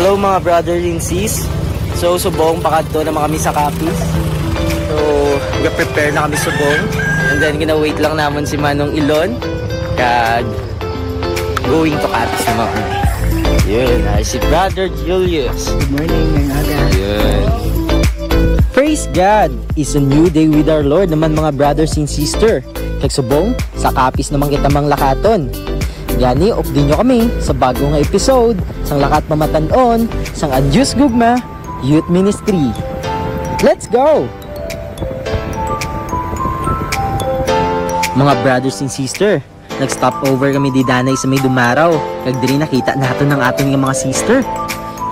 Hello mga brother and sis. So subong pakadto na kami sa Capiz. So ga-prepare na kami subong. And then gina-wait lang naman si Manong Ilon kag going to Capiz naman kami. Yun, si Brother Julius. Good morning, mga aga. Yun. Praise God! It's a new day with our Lord naman mga brothers and sister. Kag subong, sa Capiz naman kita mang lakaton. Gani, off din nyo kami sa bagong episode sang Lakat Mamatan-on sang Adyos Gugma Youth Ministry. Let's go! Mga brothers and sister, nag-stop over kami di Danay sa may Dumaraw. Kag diri nakita natin ng aton nga mga sister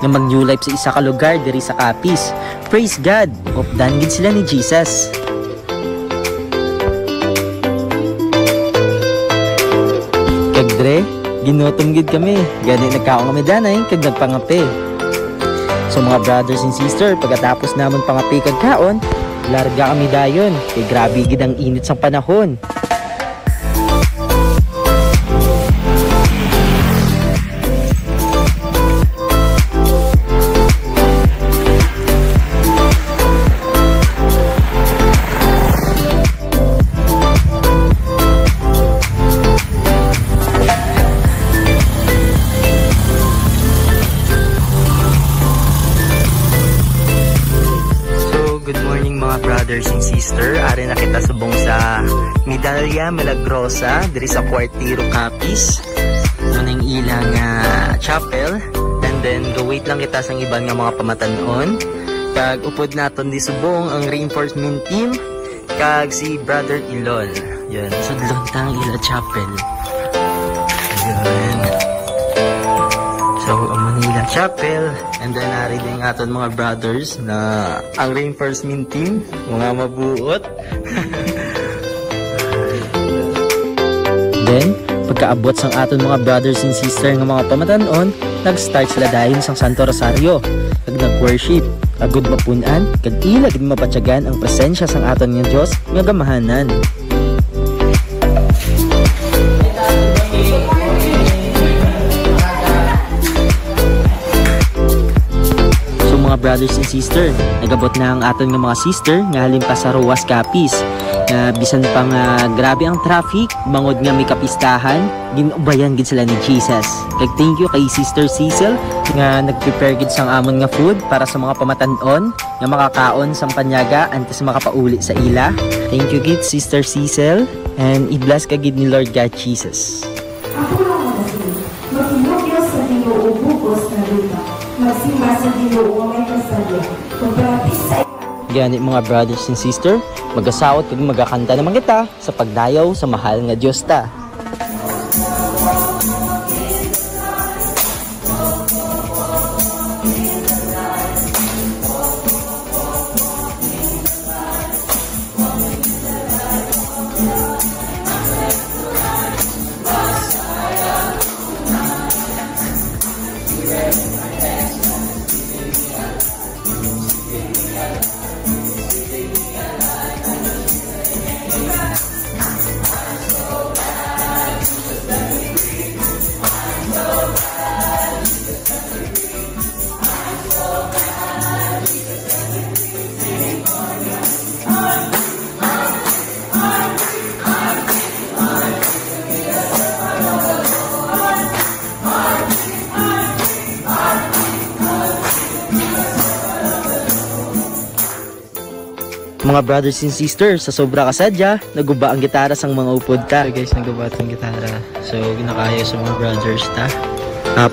na mag-new life sa isa ka lugar diri sa Capiz. Praise God! Opdan gid sila ni Jesus. Kag dre, ginutom gid kami. Gani nagkaon kami danay kag nagpangape. So mga brothers and sister, pagkatapos namon pangape kag kaon, larga kami dayon. Kay grabe gid ang init sang panahon. Brothers and sister, ari na kita subong sa Medalla Milagrosa diri sa Cuartiro Capiz. Nang ilang chapel, and then go wait lang kita sang iban nga mga pamatan-on. Kag upod naton di subong ang reinforcement team kag si Brother Ilon. Yun, sudlon tang ila chapel. Yun. So, ang Manila Chapel, and then nari din aton mga brothers na ang reinforcement team, mga mabuot. Then, pagkaabot sang aton mga brothers and sister nga mga pamatan-on, nag-start sila dayon sang Santo Rosario, kag nag-worship, agud mapunan, kag ila gid mapatyagan ang presensya sang aton nga Dios nga gamahanan. Brothers and sister, nagabot na ang aton nga mga sister nga halin pa sa Ruas Capiz. Bisan pang grabe ang traffic, bangod nga may kapistahan, ginubayan gid sila ni Jesus. Kag thank you kay Sister Cecil nga nagprepare gid sang amon nga food para sa mga pamatan-on nga makakaon sang panyaga antes makapauli sa ila. Thank you gid Sister Cecil, and i-bless ka gid ni Lord God Jesus. Ako lang magsinugyo sa Ginoo bukos na lupa. Magsimba sa Ginoo may kasadya. Pagpapis sa Gani mga brothers and sister, mag-asawat kag magakanta naman kita sa pagdayaw sa mahal nga Dios ta. Mga brothers and sisters, sa sobra kasadya, naguba ang gitara sang mga upod ta. So guys, nagubat ang gitara. So, ginakayo sa mga brothers ta.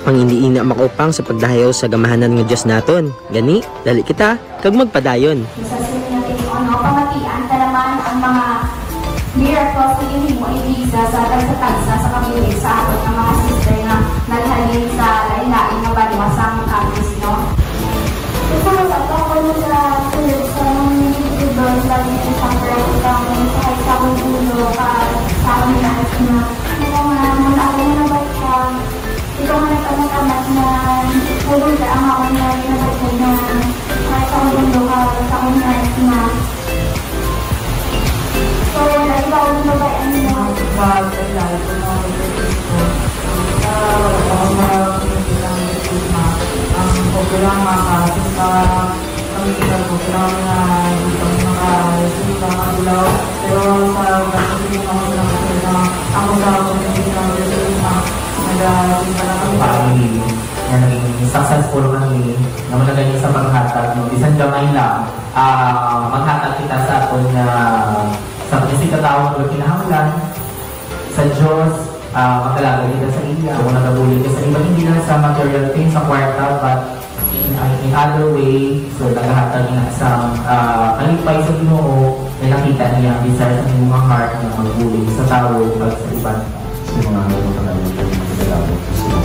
Pang iniina makupang sa pagdayaw sa gamahanan nga Diyos naton. Gani, dali kita, kag magpadayon. Isasin natin yung pamatian, talaman ang mga miracles na mo ibigsa sa tagsa-tagsa sa kamili sa atot ng mga sister na naghalin sa lain-lain na baliwasang Capiz, no? Ito, sa ako sa tulog sa doon sa isang isang kahit sa akong ulo sa akong nais na ako na ba siya ito nga nagkamatamat na tulog ka ang ako na ginabot ko na kahit sa akong ulo sa akong nais na so dahil ba ako na ba yan na pagkakalaw ko na ako na ako na kailangan makasunta kami kita po, kailangan na dito makasunta makagulaw. Pero sa kasi ako sa mga ako sa community na nag-sunta na kami. Family na naging successful kami naman na ganyan sa paghatag. Isang gamay lang, maghatag kita sa aton na sa kasi katawag na kinahanglan sa Diyos, magkalaga kita sa iya. Kung nagabuli ka sa iba, hindi lang sa material things, sa kwarta, but in other way, so naghahatag na sa kalipay sa Ginoo na nakita niya ang desire sa iyong mga heart na magbuli sa tao at sa iba. Sa mga nagpapalagay ng pagkakalagot sa mga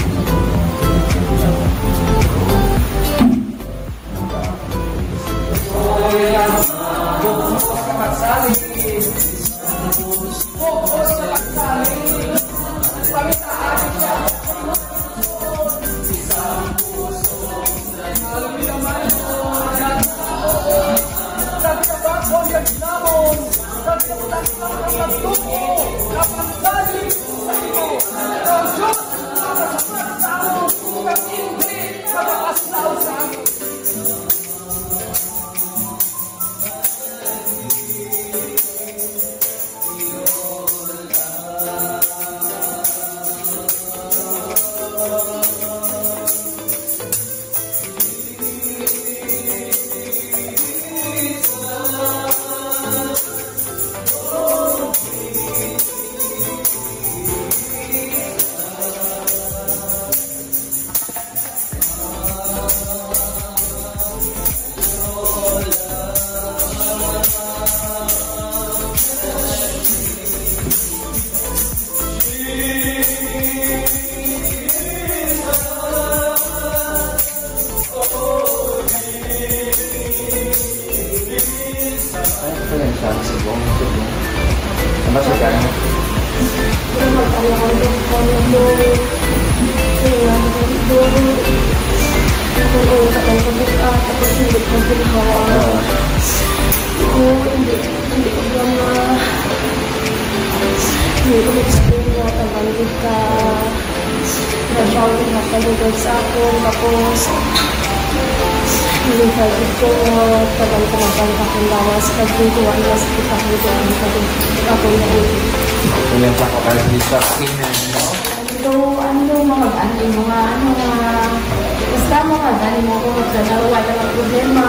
sa akin, tapos hindi pwede ko tagal ko magpagkak ng lawas pag tutuan na sa kita ko ito ang ako na ito. Ilan pa ko kayo dito sa So, basta mga gani mo ko magdalaw, wala ng problema.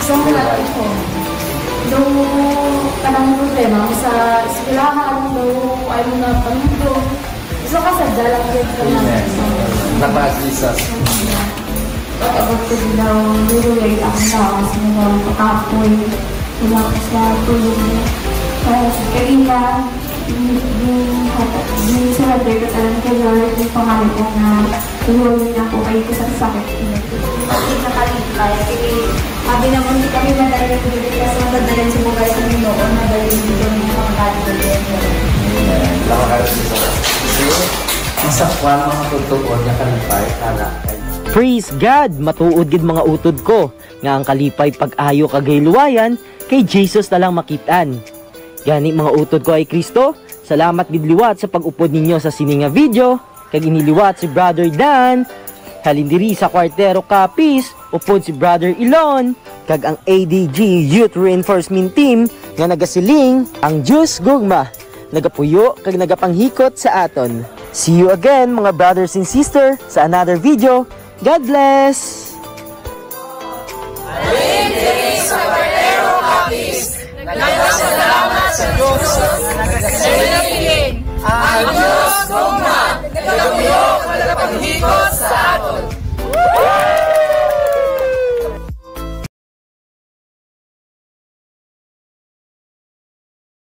So, wala ito. So, kanang problema sa eskwelahan, ay mga pangito. So, kasadya lang dito na. Napaas Lisa. Abot ko dilaw, nilulay ang lawas mo ng pakapoy. Tulapos na tulog mo. Kaya sa kanina, yung surrender ko talagang kay Lord, yung pangalan ko na tulungan ako kayo ko sa sakit. Kasi nakalipay. Sabi naman, hindi kami madali ng tulog kasi madadalan sa mga sa Pinoon, madali dito ng mga kalimutan. Lama kayo Lisa. Isa kwa mga tutuon na kalipay, kalakay. Praise God! Matuod gid mga utod ko nga ang kalipay pag-ayo kagay luwayan kay Jesus na lang makitaan. Gani mga utod ko ay Kristo, salamat gid liwat sa pag-upod ninyo sa sininga video kag iniliwat si Brother Dan, halindiri sa Kwartero Capiz, upod si Brother Ilon kag ang ADG Youth Reinforcement Team nga nagasiling ang Diyos gugma, nagapuyo kag nagapanghikot sa aton. See you again mga brothers and sisters sa another video. God bless!